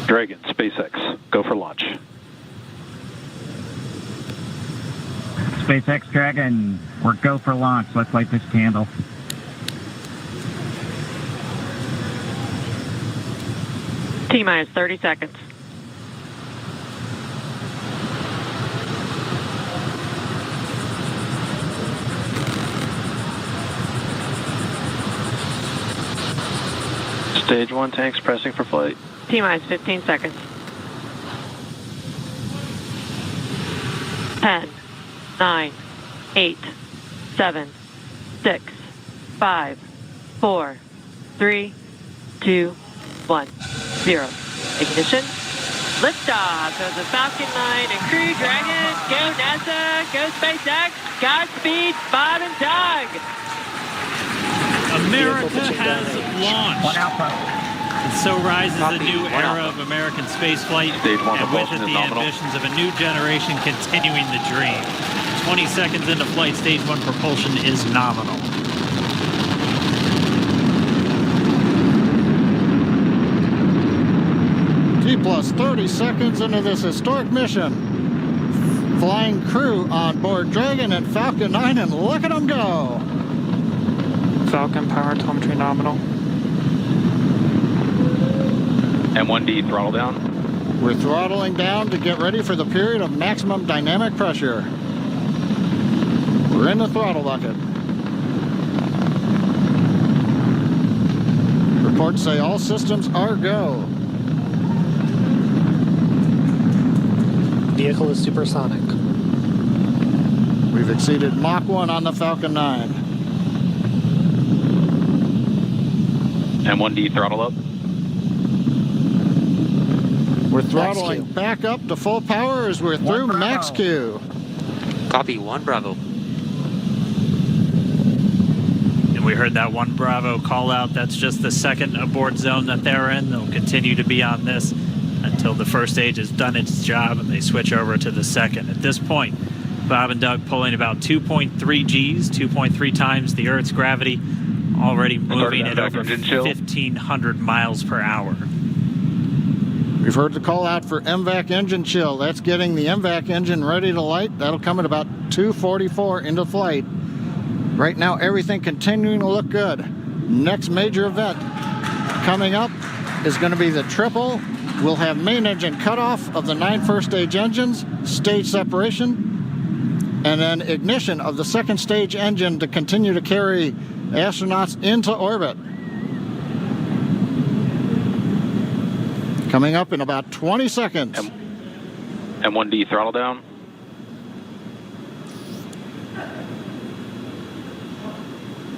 Dragon, SpaceX, go for launch. SpaceX Dragon, we're go for launch. Let's light this candle. T-minus 30 seconds. Stage 1 tanks pressing for flight. T-minus 15 seconds. 10, 9, 8, 7, 6, 5, 4, 3, 2, 1, 0. Ignition. Liftoff of the Falcon 9 and Crew Dragon. Go NASA. Go SpaceX. Godspeed, Bob and Doug. America has launched. One Alpha. And so rises a new era of American spaceflight, and with it the ambitions of a new generation continuing the dream. 20 seconds into flight, stage 1 propulsion is nominal. T plus 30 seconds into this historic mission. Flying crew on board Dragon and Falcon 9, and look at them go. Falcon power telemetry nominal. M1D throttle down. We're throttling down to get ready for the period of maximum dynamic pressure. We're in the throttle bucket. Reports say all systems are go. Vehicle is supersonic. We've exceeded Mach 1 on the Falcon 9. M1D throttle up. We're throttling back up to full power as we're through max Q. Copy, 1 Bravo. And we heard that 1 Bravo call out. That's just the second abort zone that they're in. They'll continue to be on this until the first stage has done its job and they switch over to the second. At this point, Bob and Doug pulling about 2.3 Gs, 2.3 times the Earth's gravity, already moving at over 1,500 miles per hour. We've heard the call out for MVAC engine chill. That's getting the MVAC engine ready to light. That'll come at about 2:44 into flight. Right now, everything continuing to look good. Next major event coming up is going to be the triple. We'll have main engine cutoff of the 9 first stage engines, stage separation, and then ignition of the second stage engine to continue to carry astronauts into orbit. Coming up in about 20 seconds. M1D throttle down.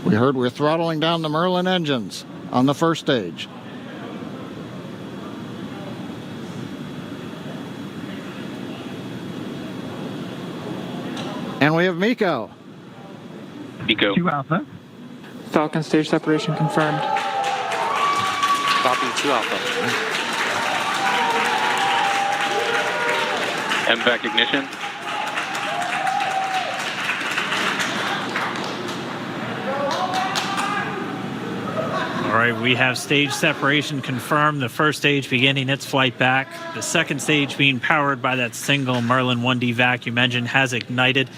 We heard we're throttling down the Merlin engines on the first stage. And we have Miko. Miko. 2 Alpha. Falcon stage separation confirmed. Copy, 2 Alpha. MVAC ignition. All right, we have stage separation confirmed. The first stage beginning its flight back. The second stage being powered by that single Merlin 1D vacuum engine has ignited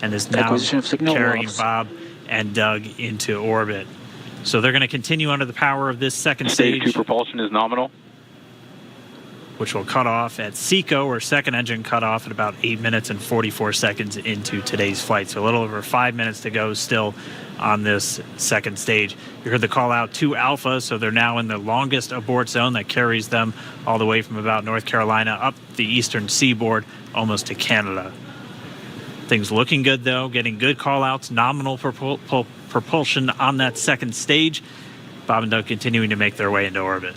and is now carrying Bob and Doug into orbit. So they're going to continue under the power of this second stage. Stage 2 propulsion is nominal. Which will cut off at SECO, or second engine cut off, at about 8 minutes and 44 seconds into today's flight. So a little over 5 minutes to go still on this second stage. You heard the call out 2 Alpha, so they're now in the longest abort zone that carries them all the way from about North Carolina up the eastern seaboard almost to Canada. Things looking good, though, getting good call outs, nominal propulsion on that second stage. Bob and Doug continuing to make their way into orbit.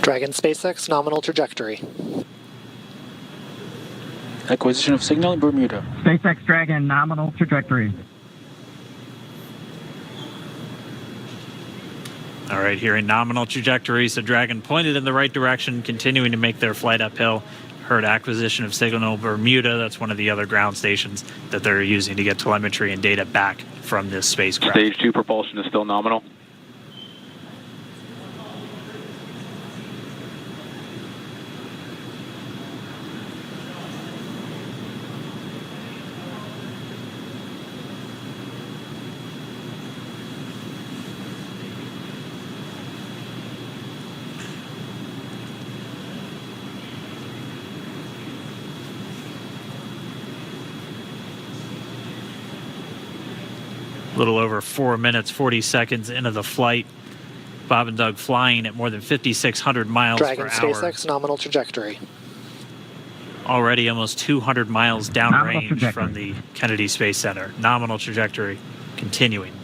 Dragon SpaceX nominal trajectory. Acquisition of signal in Bermuda. SpaceX Dragon nominal trajectory. All right, here in nominal trajectory, so Dragon pointed in the right direction, continuing to make their flight uphill. heard acquisition of signal Bermuda. That's one of the other ground stations that they're using to get telemetry and data back from this spacecraft. Stage 2 propulsion is still nominal. A little over 4 minutes, 40 seconds into the flight. Bob and Doug flying at more than 5,600 miles Dragon per hour. SpaceX nominal trajectory. Already almost 200 miles downrange from the Kennedy Space Center. Nominal trajectory continuing.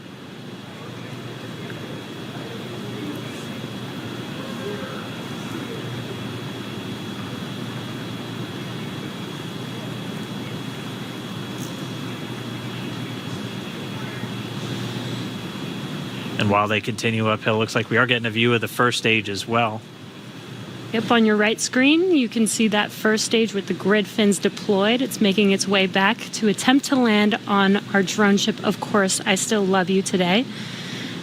And while they continue uphill, looks like we are getting a view of the first stage as well. Yep, on your right screen, you can see that first stage with the grid fins deployed. It's making its way back to attempt to land on our drone ship, Of Course, I Still Love You today.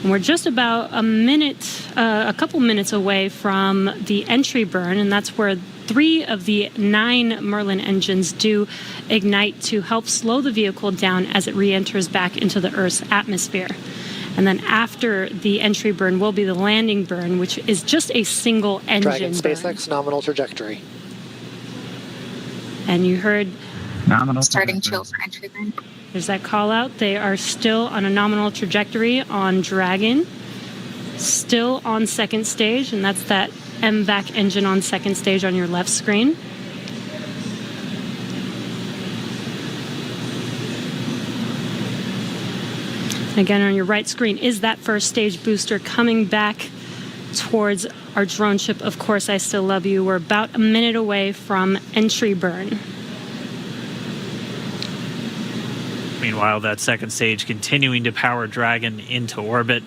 And we're just about a couple minutes away from the entry burn, and that's where 3 of the 9 Merlin engines do ignite to help slow the vehicle down as it re-enters back into the Earth's atmosphere. And then after the entry burn will be the landing burn, which is just a single engine Dragon burn. SpaceX nominal trajectory. And you heard Nominal Starting trajectory. chill for entry burn. there's that call out. They are still on a nominal trajectory on Dragon, still on second stage, and that's that MVAC engine on second stage on your left screen. Again, on your right screen is that first stage booster coming back towards our drone ship, Of Course, I Still Love You. We're about a minute away from entry burn. Meanwhile, that second stage continuing to power Dragon into orbit.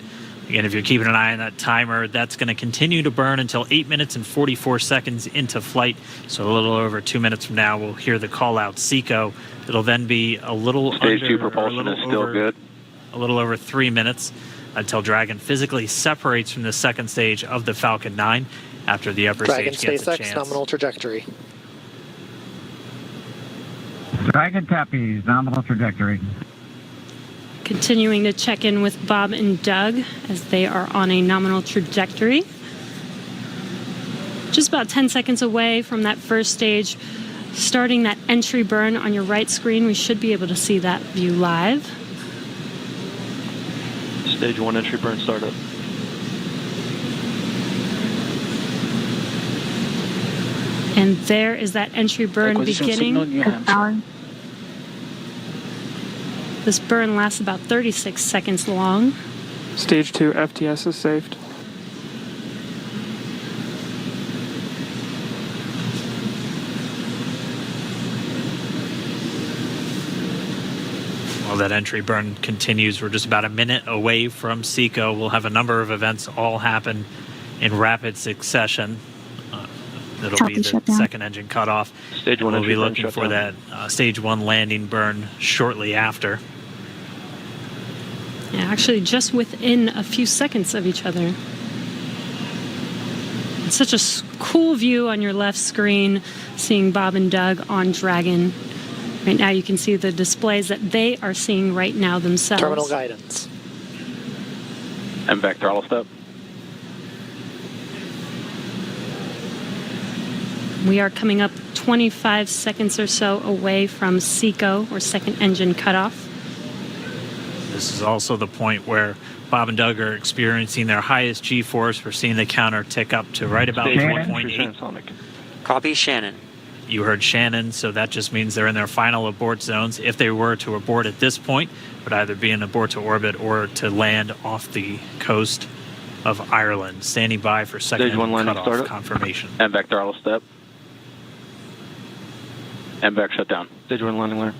Again, if you're keeping an eye on that timer, that's going to continue to burn until 8 minutes and 44 seconds into flight. So a little over 2 minutes from now, we'll hear the call out SECO. It'll then be a little Stage under, 2 propulsion is still good. A little over 3 minutes until Dragon physically separates from the second stage of the Falcon 9 after the upper Dragon stage gets a SpaceX chance. nominal trajectory. Dragon Tappies, nominal trajectory. Continuing to check in with Bob and Doug as they are on a nominal trajectory. Just about 10 seconds away from that first stage, starting that entry burn on your right screen. We should be able to see that view live. Stage 1 entry burn startup. And there is that entry burn Acquisition of beginning. signal, New Hampshire. This burn lasts about 36 seconds long. Stage 2 FTS is saved. While that entry burn continues, we're just about a minute away from SECO. We'll have a number of events all happen in rapid succession. That'll Copy, be the shutdown. second engine cutoff. Stage 1 We'll entry be burn looking for shutdown. that stage 1 landing burn shortly after. Yeah, actually just within a few seconds of each other. It's such a cool view on your left screen, seeing Bob and Doug on Dragon. Right now you can see the displays that they are seeing right now themselves. Terminal guidance. MVAC throttle step. We are coming up 25 seconds or so away from SECO, or second engine cutoff. This is also the point where Bob and Doug are experiencing their highest G-force. We're seeing the counter tick up to right about Stage 1 1.8. entry transonic. Copy Shannon. You heard Shannon, so that just means they're in their final abort zones. If they were to abort at this point, it would either be an abort to orbit or to land off the coast of Ireland. Standing by for second Stage 1 landing cutoff startup. confirmation. MVAC throttle step. MVAC shutdown. Stage 1 landing layer.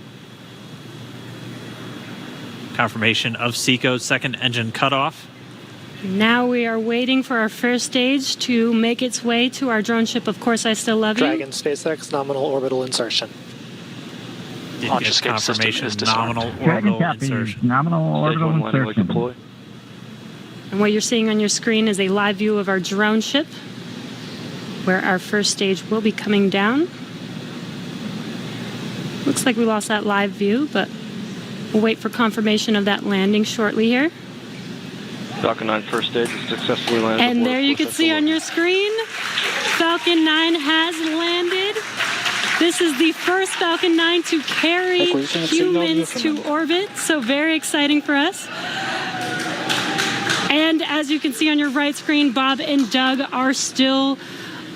Confirmation of SECO's second engine cutoff. Now we are waiting for our first stage to make its way to our drone ship. Of course, I still love you. Dragon SpaceX nominal orbital insertion. Didn't Launch get escape system confirmation. is disarmed. Nominal Dragon orbital copies. insertion. Nominal Stage orbital 1 landing leg insertion. deploy. And what you're seeing on your screen is a live view of our drone ship, where our first stage will be coming down. Looks like we lost that live view, but we'll wait for confirmation of that landing shortly here. Falcon 9 first stage is successfully landed. And aboard there you course can see SLR. on your screen, Falcon 9 has landed. This is the first Falcon 9 to carry humans to orbit, so very exciting for us. And as you can see on your right screen, Bob and Doug are still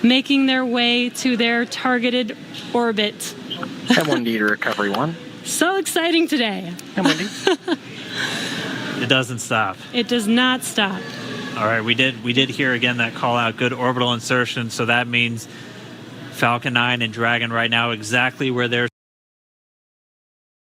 making their way to their targeted orbit. M1D to recovery 1. So exciting today. M1D. It doesn't stop. It does not stop. All right, we did hear again that call out, good orbital insertion. So that means Falcon 9 and Dragon right now exactly where they're